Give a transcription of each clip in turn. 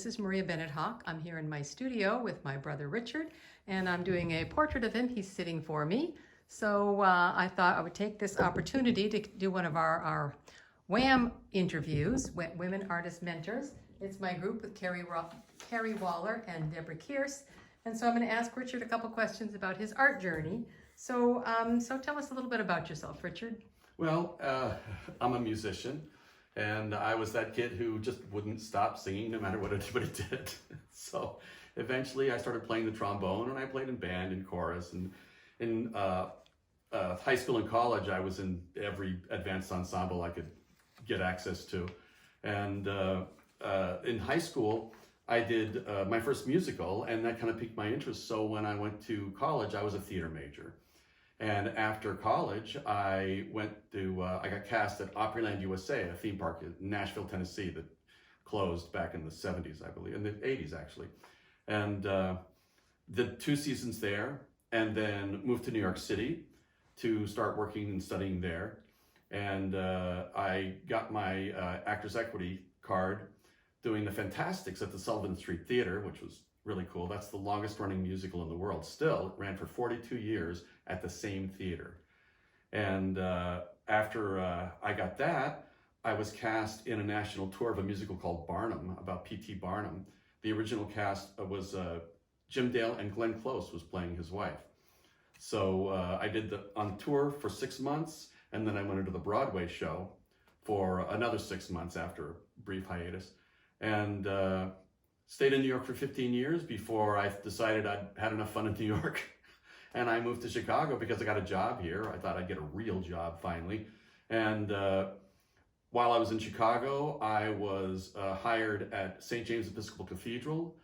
This is Maria Bennett Hawk. I'm here in my studio with my brother Richard, and I'm doing a portrait of him. He's sitting for me. So I thought I would take this opportunity to do one of our WAM interviews, Women Artist Mentors. It's my group with Carrie Waller and Deborah Kearse. And so I'm going to ask Richard a couple questions about his art journey. So tell us a little bit about yourself, Richard. Well, I'm a musician, and I was that kid who just wouldn't stop singing no matter what anybody did. So eventually I started playing the trombone, and I played in band and chorus. And in high school and college, I was in every advanced ensemble I could get access to. And in high school, I did my first musical, and that kind of piqued my interest. So when I went to college, I was a theater major. And after college, I got cast at Opryland USA, a theme park in Nashville, Tennessee that closed back in the 70s, I believe, in the 80s actually. And did 2 seasons there, and then moved to New York City to start working and studying there. And I got my Actors Equity card doing the Fantastics at the Sullivan Street Theater, which was really cool. That's the longest running musical in the world. Still, it ran for 42 years at the same theater. And after I got that, I was cast in a national tour of a musical called Barnum, about P.T. Barnum. The original cast was Jim Dale, and Glenn Close was playing his wife. So I did on tour for 6 months, and then I went into the Broadway show for another 6 months after a brief hiatus. And stayed in New York for 15 years before I decided I'd had enough fun in New York. And I moved to Chicago because I got a job here. I thought I'd get a real job finally. And while I was in Chicago, I was hired at St. James Episcopal Cathedral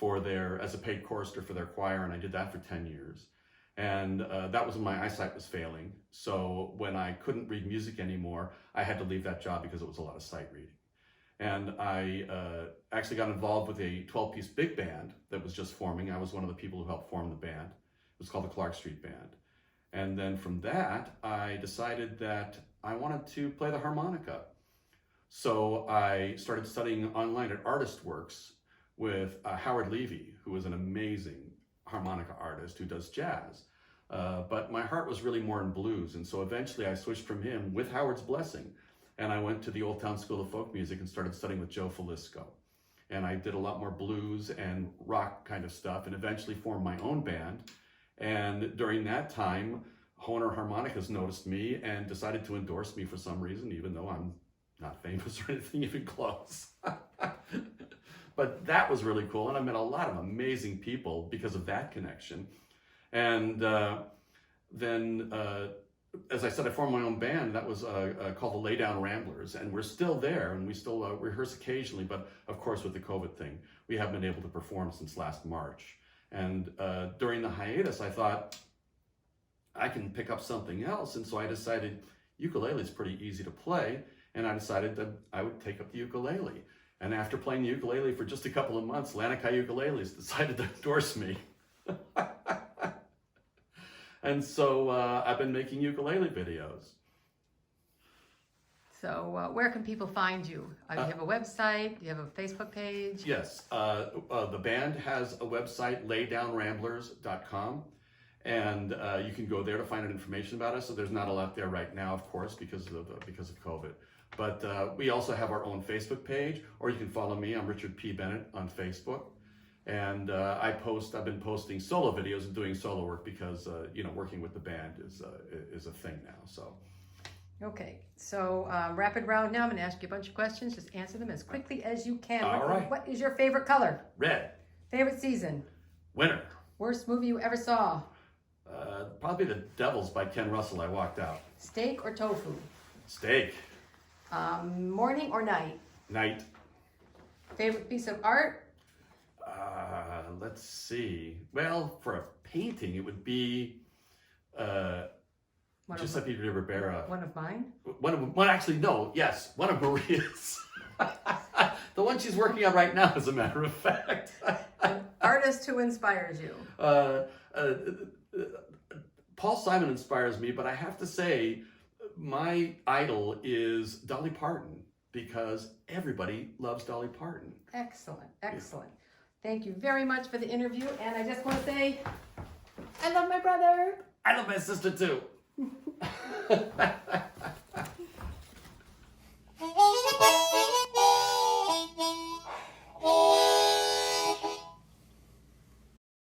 as a paid chorister for their choir, and I did that for 10 years. And that was when my eyesight was failing. So when I couldn't read music anymore, I had to leave that job because it was a lot of sight reading. And I actually got involved with a 12-piece big band that was just forming. I was one of the people who helped form the band. It was called the Clark Street Band. And then from that, I decided that I wanted to play the harmonica. So I started studying online at Artist Works with Howard Levy, who is an amazing harmonica artist who does jazz. But my heart was really more in blues. And so eventually I switched from him with Howard's blessing. And I went to the Old Town School of Folk Music and started studying with Joe Falisco. And I did a lot more blues and rock kind of stuff, and eventually formed my own band. And during that time, Hohner Harmonicas noticed me and decided to endorse me for some reason, even though I'm not famous or anything even close. But that was really cool, and I met a lot of amazing people because of that connection. And then as I said, I formed my own band that was called the Down Ramblers, and we're still there, and we still rehearse occasionally, but of course with the COVID thing, we haven't been able to perform since last March. And during the hiatus, I thought, I can pick up something else, and so I decided ukulele is pretty easy to play, and I decided that I would take up the ukulele. And after playing the ukulele for just a couple of months, Lanikai Ukuleles decided to endorse me. And so I've been making ukulele videos. So where can people find you? Do you have a website? Do you have a Facebook page? Yes, the band has a website, laydownramblers.com, and you can go there to find out information about us. So there's not a lot there right now, of course, because of COVID. But we also have our own Facebook page, or you can follow me. I'm Richard P Bennett on Facebook. And I've been posting solo videos and doing solo work because, working with the band is a thing now, so. Okay, so rapid round now. I'm gonna ask you a bunch of questions. Just answer them as quickly as you can. All right. What is your favorite color? Red. Favorite season? Winter. Worst movie you ever saw? Probably The Devils by Ken Russell. I walked out. Steak or tofu? Steak. Morning or night? Night. Favorite piece of art? Let's see. Well, for a painting, it would be Giuseppe Rivera. One of mine? One of Maria's. The one she's working on right now, as a matter of fact. An artist who inspires you? Paul Simon inspires me, but I have to say, my idol is Dolly Parton. because everybody loves Dolly Parton. Excellent, excellent. Thank you very much for the interview, and I just want to say, I love my brother. I love my sister too.